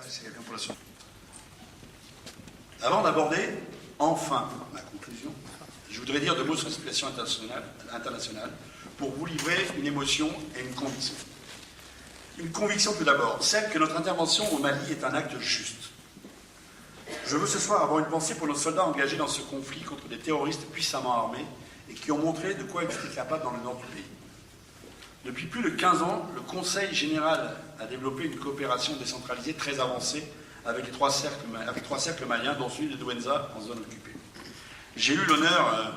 c'est quelqu'un pour la suite. Avant d'aborder, enfin, ma conclusion, je voudrais dire deux mots sur la situation internationale pour vous livrer une émotion et une conviction. Une conviction tout d'abord, celle que notre intervention au Mali est un acte juste. Je veux ce soir avoir une pensée pour nos soldats engagés dans ce conflit contre des terroristes puissamment armés et qui ont montré de quoi ils étaient capables dans le nord du pays. Depuis plus de 15 ans, le Conseil général a développé une coopération décentralisée très avancée avec les trois cercles maliens, dont celui de Douenza en zone occupée. J'ai eu l'honneur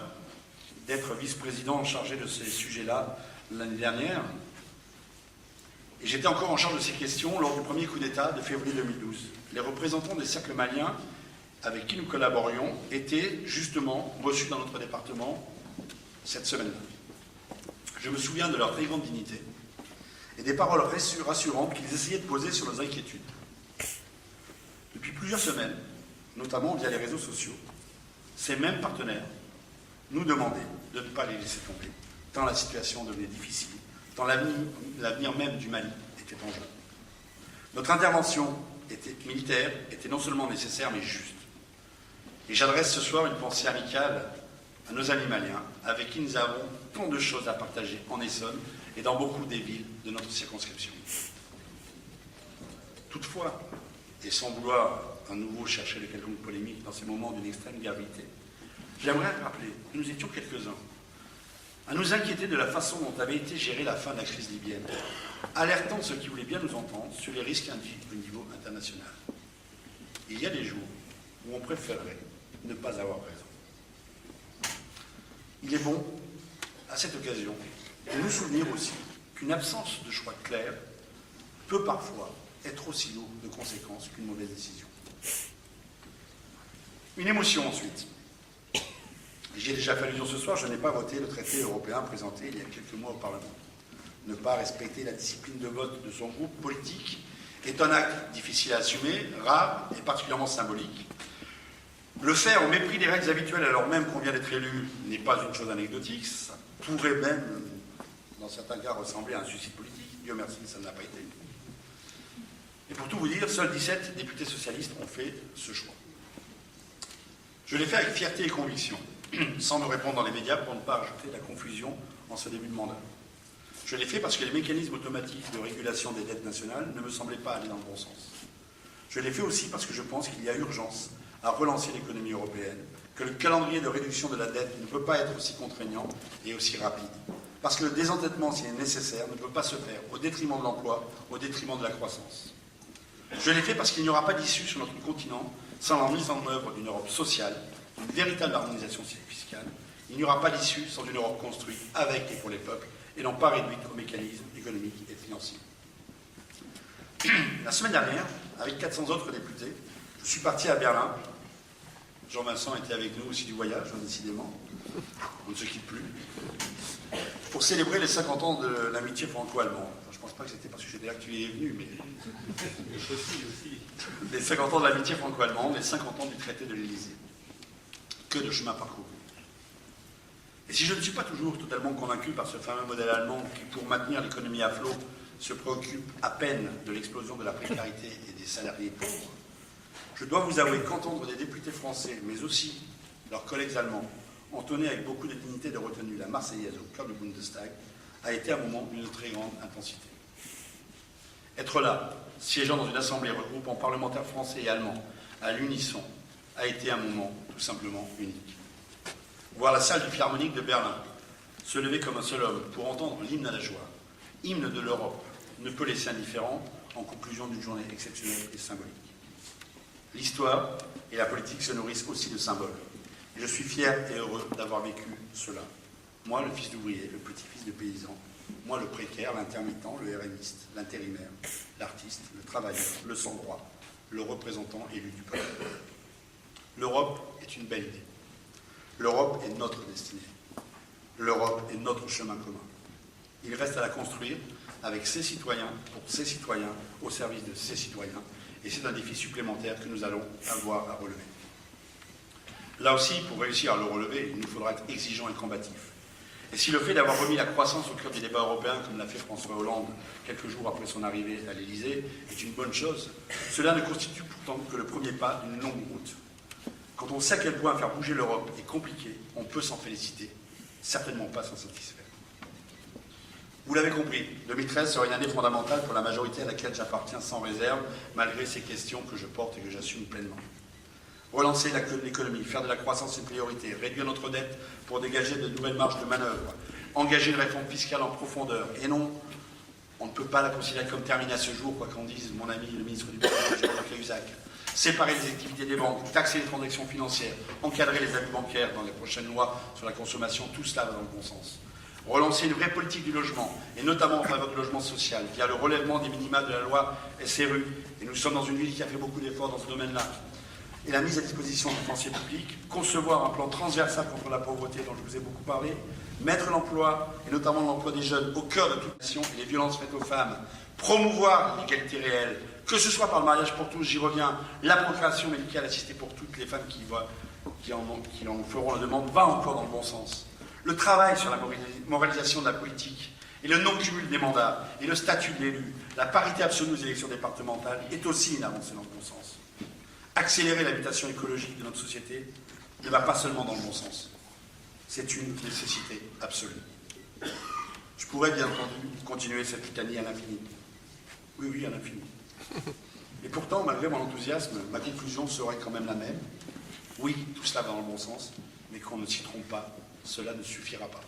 d'être vice-président chargé de ces sujets-là l'année dernière, et j'étais encore en charge de ces questions lors du premier coup d'État de février 2012. Les représentants des cercles maliens avec qui nous collaborions étaient justement reçus dans notre département cette semaine-là. Je me souviens de leur très grande dignité et des paroles rassurantes qu'ils essayaient de poser sur nos inquiétudes. Depuis plusieurs semaines, notamment via les réseaux sociaux, ces mêmes partenaires nous demandaient de ne pas les laisser tomber, tant la situation devenait difficile, tant l'avenir même du Mali était en jeu. Notre intervention militaire était non seulement nécessaire, mais juste. Et j'adresse ce soir une pensée amicale à nos amis maliens, avec qui nous avons tant de choses à partager en Essonne et dans beaucoup des villes de notre circonscription. Toutefois, et sans vouloir à nouveau chercher de quelconque polémique dans ces moments d'une extrême gravité, j'aimerais rappeler que nous étions quelques-uns à nous inquiéter de la façon dont avait été gérée la fin de la crise libyenne, alertant ceux qui voulaient bien nous entendre sur les risques induits au niveau international. Il y a des jours où on préférerait ne pas avoir raison. Il est bon, à cette occasion, de nous souvenir aussi qu'une absence de choix clair peut parfois être aussi lourd de conséquences qu'une mauvaise décision. Une émotion ensuite. J'y ai déjà fait allusion ce soir, je n'ai pas voté le traité européen présenté il y a quelques mois au Parlement. Ne pas respecter la discipline de vote de son groupe politique est un acte difficile à assumer, rare et particulièrement symbolique. Le faire au mépris des règles habituelles alors même qu'on vient d'être élu n'est pas une chose anecdotique, ça pourrait même, dans certains cas, ressembler à un suicide politique. Dieu merci, ça ne l'a pas été. Et pour tout vous dire, seuls 17 députés socialistes ont fait ce choix. Je l'ai fait avec fierté et conviction, sans me répondre dans les médias pour ne pas ajouter de la confusion en ce début de mandat. Je l'ai fait parce que les mécanismes automatiques de régulation des dettes nationales ne me semblaient pas aller dans le bon sens. Je l'ai fait aussi parce que je pense qu'il y a urgence à relancer l'économie européenne, que le calendrier de réduction de la dette ne peut pas être aussi contraignant et aussi rapide. Parce que le désendettement, s'il est nécessaire, ne peut pas se faire au détriment de l'emploi, au détriment de la croissance. Je l'ai fait parce qu'il n'y aura pas d'issue sur notre continent sans la mise en œuvre d'une Europe sociale, une véritable harmonisation fiscale. Il n'y aura pas d'issue sans une Europe construite avec et pour les peuples, et non pas réduite aux mécanismes économiques et financiers. La semaine dernière, avec 400 autres députés, je suis parti à Berlin. Jean-Vincent était avec nous aussi du voyage, décidément. On ne se quitte plus. Pour célébrer les 50 ans de l'amitié franco-allemande. Enfin, je ne pense pas que c'était parce que j'étais là que tu y es venu, mais... aussi. Les 50 ans de l'amitié franco-allemande, les 50 ans du traité de l'Élysée. Que de chemin parcouru. Et si je ne suis pas toujours totalement convaincu par ce fameux modèle allemand qui, pour maintenir l'économie à flot, se préoccupe à peine de l'explosion de la précarité et des salariés pauvres, je dois vous avouer qu'entendre des députés français, mais aussi leurs collègues allemands, entonner avec beaucoup de dignité de retenue la Marseillaise au cœur du Bundestag, a été un moment d'une très grande intensité. Être là, siégeant dans une assemblée regroupant parlementaires français et allemands à l'unisson, a été un moment tout simplement unique. Voir la salle du Philharmonique de Berlin se lever comme un seul homme pour entendre l'hymne à la joie, hymne de l'Europe, ne peut laisser indifférent en conclusion d'une journée exceptionnelle et symbolique. L'histoire et la politique se nourrissent aussi de symboles. Et je suis fier et heureux d'avoir vécu cela. Moi, le fils d'ouvrier, le petit-fils de paysan, moi, le précaire, l'intermittent, le RNiste, l'intérimaire, l'artiste, le travailleur, le sans-droit, le représentant élu du peuple. L'Europe est une belle idée. L'Europe est notre destinée. L'Europe est notre chemin commun. Il reste à la construire avec ses citoyens, pour ses citoyens, au service de ses citoyens. Et c'est un défi supplémentaire que nous allons avoir à relever. Là aussi, pour réussir à le relever, il nous faudra être exigeants et combatifs. Et si le fait d'avoir remis la croissance au cœur des débats européens, comme l'a fait François Hollande quelques jours après son arrivée à l'Élysée, est une bonne chose, Cela ne constitue pourtant que le premier pas d'une longue route. Quand on sait à quel point faire bouger l'Europe est compliqué, on peut s'en féliciter, certainement pas s'en satisfaire. Vous l'avez compris, 2013 sera une année fondamentale pour la majorité à laquelle j'appartiens sans réserve, malgré ces questions que je porte et que j'assume pleinement. Relancer l'économie, faire de la croissance une priorité, réduire notre dette pour dégager de nouvelles marges de manœuvre, engager une réforme fiscale en profondeur. Et non, on ne peut pas la considérer comme terminée à ce jour, quoi qu'en dise mon ami le ministre du Budget, Jean-Marc Cahuzac. Séparer les activités des banques, taxer les transactions financières, encadrer les abus bancaires dans les prochaines lois sur la consommation, tout cela va dans le bon sens. Relancer une vraie politique du logement, et notamment en faveur du logement social, via le relèvement des minima de la loi SRU. Et nous sommes dans une ville qui a fait beaucoup d'efforts dans ce domaine-là. Et la mise à disposition des financiers publics, concevoir un plan transversal contre la pauvreté dont je vous ai beaucoup parlé, mettre l'emploi, et notamment l'emploi des jeunes, au cœur de toute nation et les violences faites aux femmes, promouvoir l'égalité réelle, que ce soit par le mariage pour tous, j'y reviens, la procréation médicale assistée pour toutes les femmes qui en feront la demande, va encore dans le bon sens. Le travail sur la moralisation de la politique et le non-cumul des mandats et le statut de l'élu, la parité absolue aux élections départementales est aussi une avancée dans le bon sens. Accélérer l'habitation écologique de notre société ne va pas seulement dans le bon sens. C'est une nécessité absolue. Je pourrais bien entendu continuer cette litanie à l'infini. Oui, à l'infini. Et pourtant, malgré mon enthousiasme, ma conclusion serait quand même la même. Oui, tout cela va dans le bon sens, mais qu'on ne s'y trompe pas, cela ne suffira pas.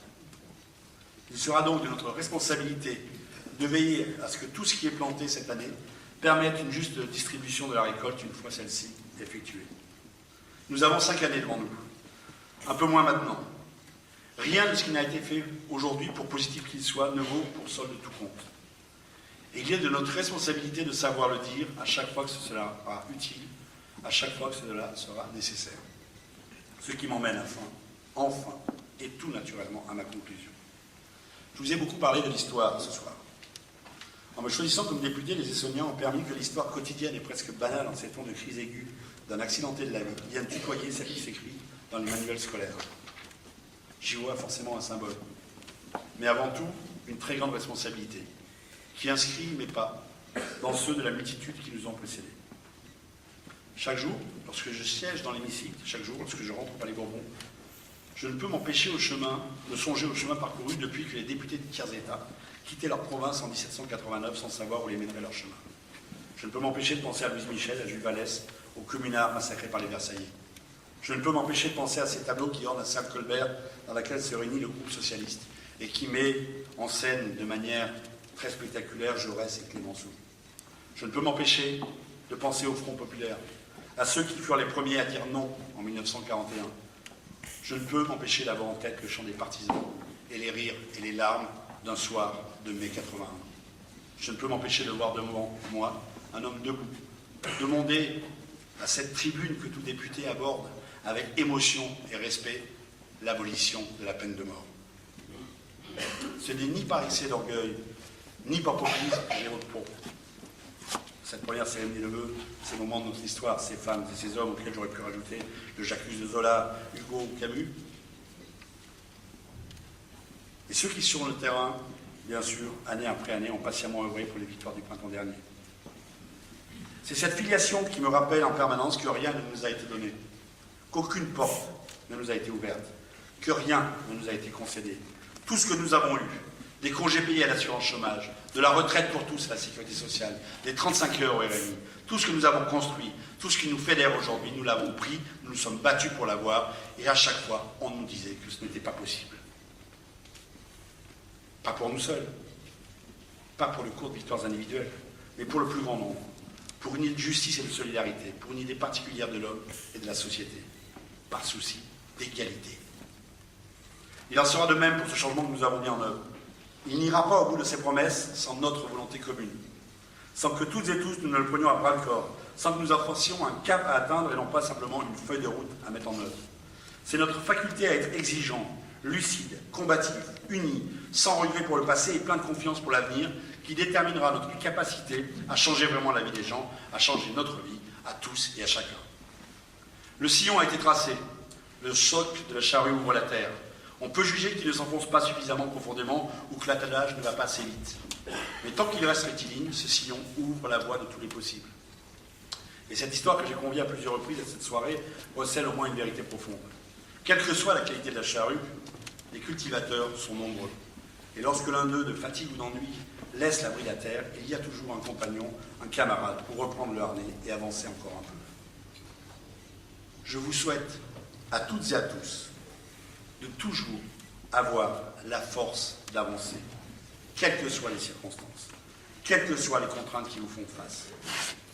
Il sera donc de notre responsabilité de veiller à ce que tout ce qui est planté cette année permette une juste distribution de la récolte une fois celle-ci effectuée. Nous avons 5 années devant nous, un peu moins maintenant. Rien de ce qui n'a été fait aujourd'hui, pour positif qu'il soit, ne vaut pour solde de tout compte. Et il est de notre responsabilité de savoir le dire à chaque fois que cela sera utile, à chaque fois que cela sera nécessaire. Ce qui m'emmène enfin, et tout naturellement, à ma conclusion. Je vous ai beaucoup parlé de l'histoire ce soir. En me choisissant comme député, les Essonniens ont permis que l'histoire quotidienne et presque banale en ces temps de crise aiguë d'un accidenté de la vie vienne tutoyer celle qui s'écrit dans les manuels scolaires. J'y vois forcément un symbole, mais avant tout, une très grande responsabilité, qui inscrit mes pas dans ceux de la multitude qui nous ont précédés. Chaque jour, lorsque je siège dans l'hémicycle, chaque jour, lorsque je rentre au Palais Bourbon, je ne peux m'empêcher de songer au chemin parcouru depuis que les députés de tiers États quittaient leur province en 1789 sans savoir où les mènerait leur chemin. Je ne peux m'empêcher de penser à Louise Michel, à Jules Vallès, aux communards massacrés par les Versaillais. Je ne peux m'empêcher de penser à ces tableaux qui ornent la salle Colbert dans laquelle se réunit le groupe socialiste et qui met en scène de manière très spectaculaire Jaurès et Clémenceau. Je ne peux m'empêcher de penser au Front populaire, à ceux qui furent les premiers à dire non en 1941. Je ne peux m'empêcher d'avoir en tête le chant des partisans et les rires et les larmes d'un soir de mai 81. Je ne peux m'empêcher de voir devant moi un homme debout, demander à cette tribune que tout député aborde avec émotion et respect l'abolition de la peine de mort. Ce n'est ni par excès d'orgueil, ni par populisme que j'ai voté pour cette première cérémonie de vœux, ces moments de notre histoire, ces femmes et ces hommes auxquels j'aurais pu rajouter le J'accuse de Zola, Hugo ou Camus. Et ceux qui, sur le terrain, bien sûr, année après année, ont patiemment œuvré pour les victoires du printemps dernier. C'est cette filiation qui me rappelle en permanence que rien ne nous a été donné, qu'aucune porte ne nous a été ouverte, que rien ne nous a été concédé. Tout ce que nous avons eu, des congés payés à l'assurance chômage, de la retraite pour tous à la sécurité sociale, des 35 heures au RMI, tout ce que nous avons construit, tout ce qui nous fédère aujourd'hui, nous l'avons pris, nous nous sommes battus pour l'avoir, et à chaque fois, on nous disait que ce n'était pas possible. Pas pour nous seuls, pas pour le cours de victoires individuelles, mais pour le plus grand nombre, pour une idée de justice et de solidarité, pour une idée particulière de l'homme et de la société, par souci d'égalité. Il en sera de même pour ce changement que nous avons mis en œuvre. Il n'ira pas au bout de ces promesses sans notre volonté commune, sans que toutes et tous nous ne le prenions à bras-le-corps, sans que nous affrontions un cap à atteindre et non pas simplement une feuille de route à mettre en œuvre. C'est notre faculté à être exigeant, lucide, combatif, uni, sans regret pour le passé et plein de confiance pour l'avenir, qui déterminera notre capacité à changer vraiment la vie des gens, à changer notre vie, à tous et à chacun. Le sillon a été tracé, le choc de la charrue ouvre la terre. On peut juger qu'il ne s'enfonce pas suffisamment profondément ou que l'attelage ne va pas assez vite. Mais tant qu'il reste rectiligne, ce sillon ouvre la voie de tous les possibles. Et cette histoire que j'ai conviée à plusieurs reprises à cette soirée recèle au moins une vérité profonde. Quelle que soit la qualité de la charrue, les cultivateurs sont nombreux. Et lorsque l'un d'eux, de fatigue ou d'ennui, laisse la bride à terre, il y a toujours un compagnon, un camarade pour reprendre le harnais et avancer encore un peu. Je vous souhaite à toutes et à tous de toujours avoir la force d'avancer, quelles que soient les circonstances, quelles que soient les contraintes qui vous font face,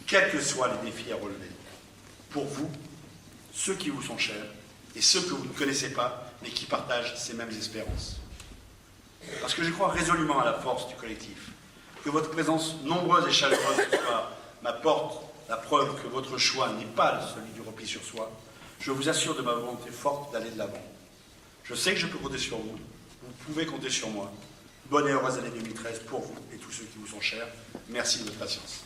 quels que soient les défis à relever. Pour vous, ceux qui vous sont chers et ceux que vous ne connaissez pas, mais qui partagent ces mêmes espérances. Parce que je crois résolument à la force du collectif, que votre présence nombreuse et chaleureuse ce soir m'apporte la preuve que votre choix n'est pas celui du repli sur soi. Je vous assure de ma volonté forte d'aller de l'avant. Je sais que je peux compter sur vous. Vous pouvez compter sur moi. Bonne et heureuse année 2013 pour vous et tous ceux qui vous sont chers. Merci de votre patience.